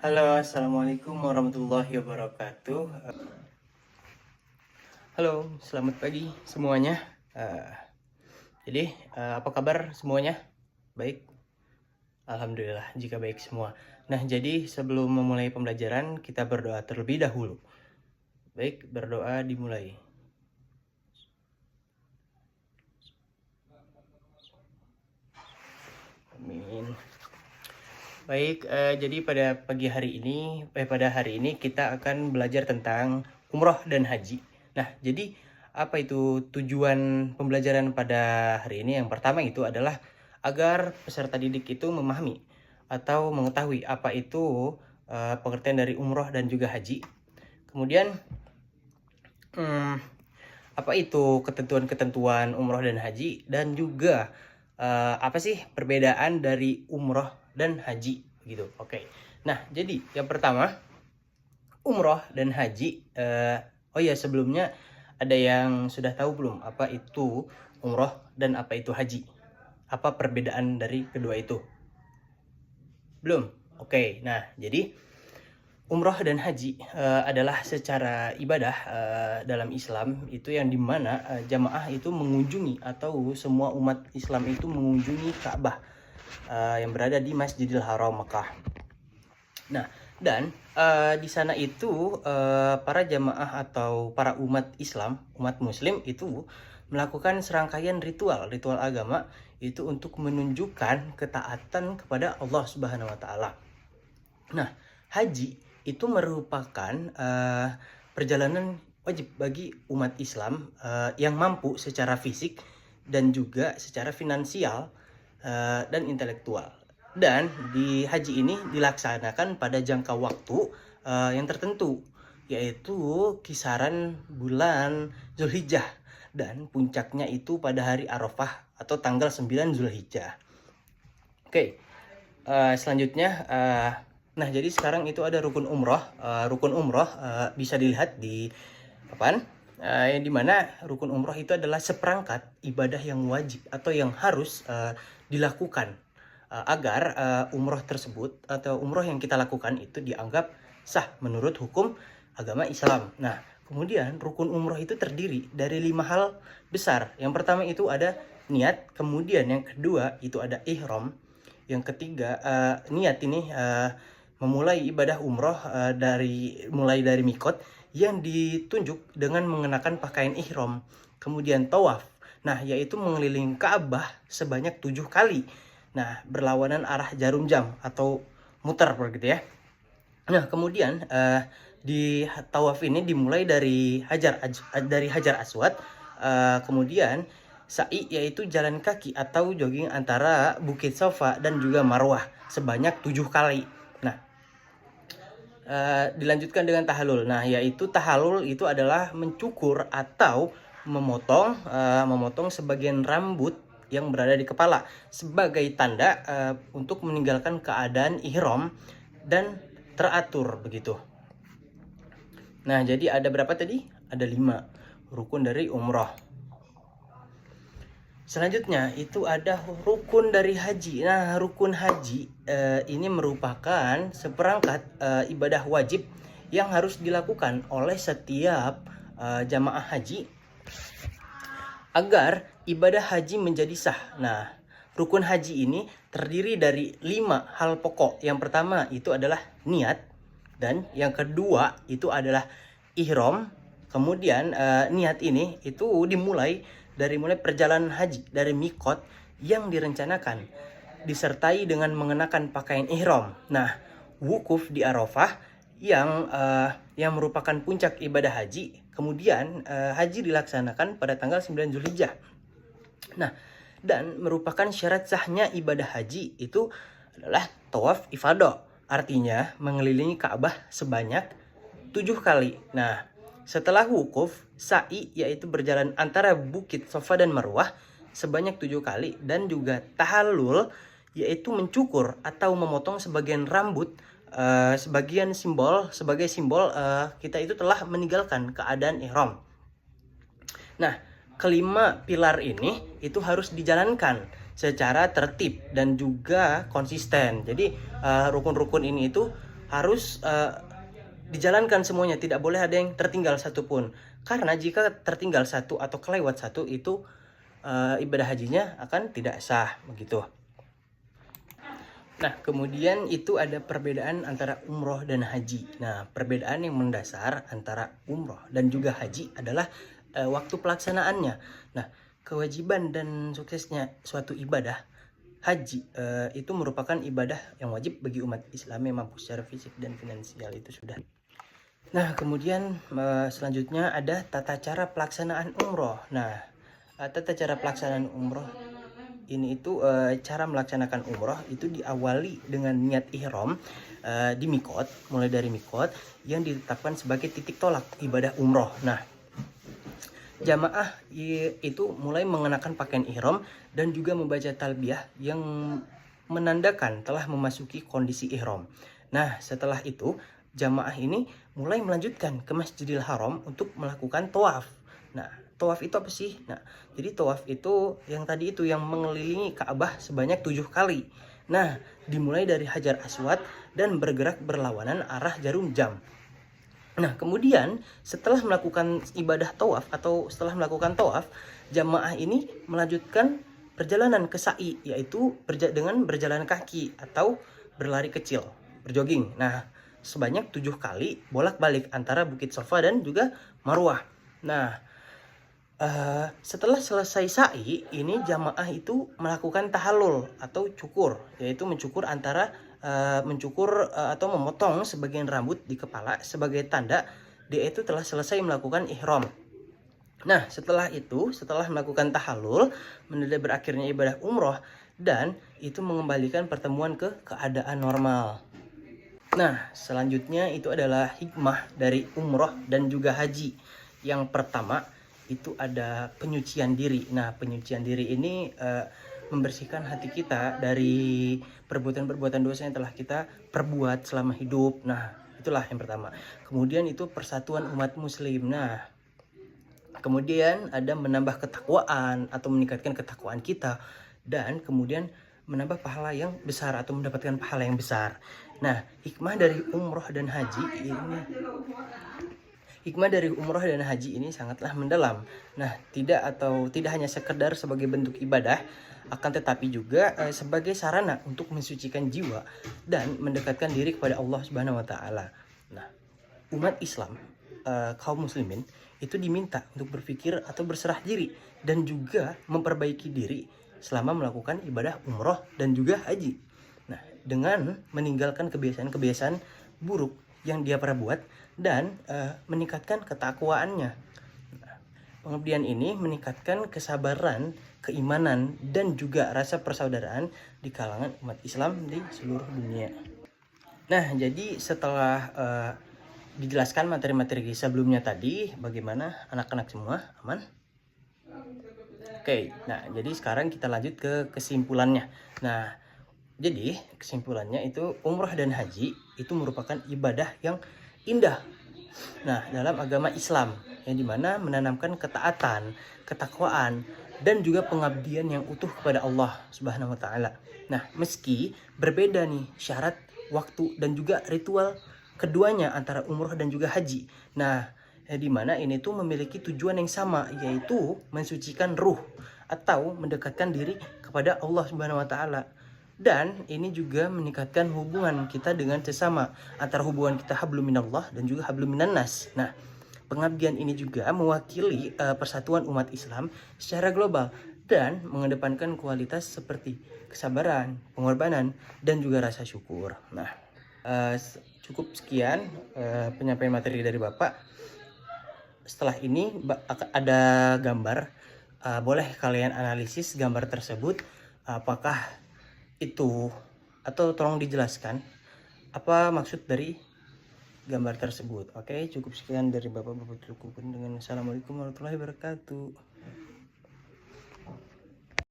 Halo, assalamualaikum warahmatullahi wabarakatuh. Halo, selamat pagi semuanya. Eh, apa kabar semuanya? Baik, alhamdulillah jika baik semua. Nah, jadi sebelum memulai pembelajaran kita berdoa terlebih dahulu. Baik, berdoa dimulai. Amin. Baik, jadi pada hari ini kita akan belajar tentang umroh dan haji. Nah, jadi apa itu tujuan pembelajaran pada hari ini? Yang pertama itu adalah agar peserta didik itu memahami atau mengetahui apa itu pengertian dari umroh dan juga haji. Kemudian, apa itu ketentuan-ketentuan umroh dan haji, dan juga apa sih perbedaan dari umroh dan haji gitu. Oke. Nah, jadi yang pertama, umroh dan haji. Oh ya, sebelumnya ada yang sudah tahu belum apa itu umroh dan apa itu haji? Apa perbedaan dari kedua itu? Belum? Oke. Nah, jadi umroh dan haji adalah secara ibadah dalam Islam itu yang dimana jamaah itu mengunjungi atau semua umat Islam itu mengunjungi Ka'bah yang berada di Masjidil Haram Mekah. Nah, dan di sana itu para jamaah atau para umat Islam, umat Muslim itu melakukan serangkaian ritual agama itu untuk menunjukkan ketaatan kepada Allah Subhanahu wa taala. Nah, haji itu merupakan perjalanan wajib bagi umat Islam yang mampu secara fisik dan juga secara finansial dan intelektual. Dan di haji ini dilaksanakan pada jangka waktu yang tertentu, yaitu kisaran bulan Zulhijjah, dan puncaknya itu pada hari Arafah atau tanggal 9 Zulhijjah. Oke, selanjutnya nah, jadi sekarang itu ada rukun umroh. Rukun umroh bisa dilihat di papan, yang dimana rukun umroh itu adalah seperangkat ibadah yang wajib atau yang harus dilakukan agar umroh tersebut atau umroh yang kita lakukan itu dianggap sah menurut hukum agama Islam. Nah, kemudian rukun umroh itu terdiri dari 5 hal besar. Yang pertama itu ada niat, kemudian yang kedua itu ada ihram, yang ketiga niat ini memulai ibadah umroh mulai dari mikot yang ditunjuk dengan mengenakan pakaian ihram. Kemudian tawaf, nah yaitu mengelilingi Ka'bah sebanyak 7 kali. Nah, berlawanan arah jarum jam atau muter begitu ya. Nah, kemudian di tawaf ini dimulai dari Hajar Aswad, kemudian sa'i yaitu jalan kaki atau jogging antara Bukit Safa dan juga Marwah sebanyak 7 kali. Nah, dilanjutkan dengan tahallul. Nah, yaitu tahallul itu adalah mencukur atau memotong sebagian rambut yang berada di kepala sebagai tanda untuk meninggalkan keadaan ihram dan teratur begitu. Nah, jadi ada berapa tadi? Ada 5 rukun dari umroh. Selanjutnya itu ada rukun dari haji. Nah, rukun haji ini merupakan seperangkat ibadah wajib yang harus dilakukan oleh setiap jamaah haji agar ibadah haji menjadi sah. Nah, rukun haji ini terdiri dari 5 hal pokok. Yang pertama itu adalah niat, dan yang kedua itu adalah ihram. Kemudian niat ini itu dimulai dari perjalanan haji dari mikot yang direncanakan, disertai dengan mengenakan pakaian ihram. Nah, wukuf di Arafah yang merupakan puncak ibadah haji. Kemudian haji dilaksanakan pada tanggal 9 Zulhijjah. Nah, dan merupakan syarat sahnya ibadah haji itu adalah tawaf ifadah, artinya mengelilingi Ka'bah sebanyak 7 kali. Nah, setelah wukuf, sa'i yaitu berjalan antara Bukit Safa dan Marwah sebanyak 7 kali, dan juga tahallul yaitu mencukur atau memotong sebagian rambut sebagai simbol kita itu telah meninggalkan keadaan ihram. Nah, kelima pilar ini itu harus dijalankan secara tertib dan juga konsisten. Jadi rukun-rukun ini itu harus dijalankan semuanya, tidak boleh ada yang tertinggal satupun. Karena jika tertinggal satu atau kelewat satu itu ibadah hajinya akan tidak sah begitu. Nah, kemudian itu ada perbedaan antara umroh dan haji. Nah, perbedaan yang mendasar antara umroh dan juga haji adalah waktu pelaksanaannya. Nah, kewajiban dan suksesnya suatu ibadah haji itu merupakan ibadah yang wajib bagi umat Islam yang mampu secara fisik dan finansial, itu sudah. Nah, kemudian selanjutnya ada tata cara pelaksanaan umroh. Nah, tata cara pelaksanaan umroh ini itu cara melaksanakan umroh itu diawali dengan niat ihram di mikot, mulai dari mikot yang ditetapkan sebagai titik tolak ibadah umroh. Nah, jamaah itu mulai mengenakan pakaian ihram dan juga membaca talbiyah yang menandakan telah memasuki kondisi ihram. Nah, setelah itu jamaah ini mulai melanjutkan ke Masjidil Haram untuk melakukan tawaf. Nah, tawaf itu apa sih? Nah, jadi tawaf itu yang tadi itu yang mengelilingi Ka'bah sebanyak 7 kali. Nah, dimulai dari Hajar Aswad dan bergerak berlawanan arah jarum jam. Nah, kemudian setelah melakukan ibadah tawaf atau setelah melakukan tawaf, jamaah ini melanjutkan perjalanan ke sa'i, yaitu dengan berjalan kaki atau berlari kecil, berjogging. Nah, sebanyak 7 kali bolak-balik antara Bukit Safa dan juga Marwah. Nah, setelah selesai sa'i, ini jamaah itu melakukan tahallul atau cukur, yaitu mencukur atau memotong sebagian rambut di kepala sebagai tanda dia itu telah selesai melakukan ihram. Nah, setelah melakukan tahallul, menanda berakhirnya ibadah umroh dan itu mengembalikan pertemuan ke keadaan normal. Nah, selanjutnya itu adalah hikmah dari umroh dan juga haji. Yang pertama itu ada penyucian diri. Nah, penyucian diri ini membersihkan hati kita dari perbuatan-perbuatan dosa yang telah kita perbuat selama hidup. Nah, itulah yang pertama. Kemudian itu persatuan umat muslim. Nah, kemudian ada menambah ketakwaan atau meningkatkan ketakwaan kita, dan kemudian menambah pahala yang besar atau mendapatkan pahala yang besar. Nah, hikmah dari umroh dan haji ini sangatlah mendalam. Nah, tidak hanya sekedar sebagai bentuk ibadah, akan tetapi juga sebagai sarana untuk mensucikan jiwa dan mendekatkan diri kepada Allah Subhanahu wa taala. Nah, umat Islam, kaum muslimin itu diminta untuk berpikir atau berserah diri dan juga memperbaiki diri selama melakukan ibadah umroh dan juga haji. Nah, dengan meninggalkan kebiasaan-kebiasaan buruk yang dia perbuat dan meningkatkan ketakwaannya. Nah, pengabdian ini meningkatkan kesabaran, keimanan, dan juga rasa persaudaraan di kalangan umat Islam di seluruh dunia. Nah, jadi setelah dijelaskan materi-materi sebelumnya tadi, bagaimana anak-anak semua? Aman? Oke, nah jadi sekarang kita lanjut ke kesimpulannya. Nah, jadi kesimpulannya itu umroh dan haji itu merupakan ibadah yang indah. Nah, dalam agama Islam yang dimana menanamkan ketaatan, ketakwaan, dan juga pengabdian yang utuh kepada Allah Subhanahu wa taala. Nah, meski berbeda nih syarat, waktu, dan juga ritual keduanya antara umroh dan juga haji. Nah, di mana ini tuh memiliki tujuan yang sama, yaitu mensucikan ruh atau mendekatkan diri kepada Allah Subhanahu wa taala. Dan ini juga meningkatkan hubungan kita dengan sesama, antara hubungan kita hablum minallah dan juga hablum minan nas. Nah, pengabdian ini juga mewakili persatuan umat Islam secara global dan mengedepankan kualitas seperti kesabaran, pengorbanan, dan juga rasa syukur. Nah, cukup sekian penyampaian materi dari Bapak. Setelah ini ada gambar, boleh kalian analisis gambar tersebut, apakah itu, atau tolong dijelaskan apa maksud dari gambar tersebut. Oke, cukup sekian dari Bapak. Cukup dengan Assalamualaikum warahmatullahi wabarakatuh.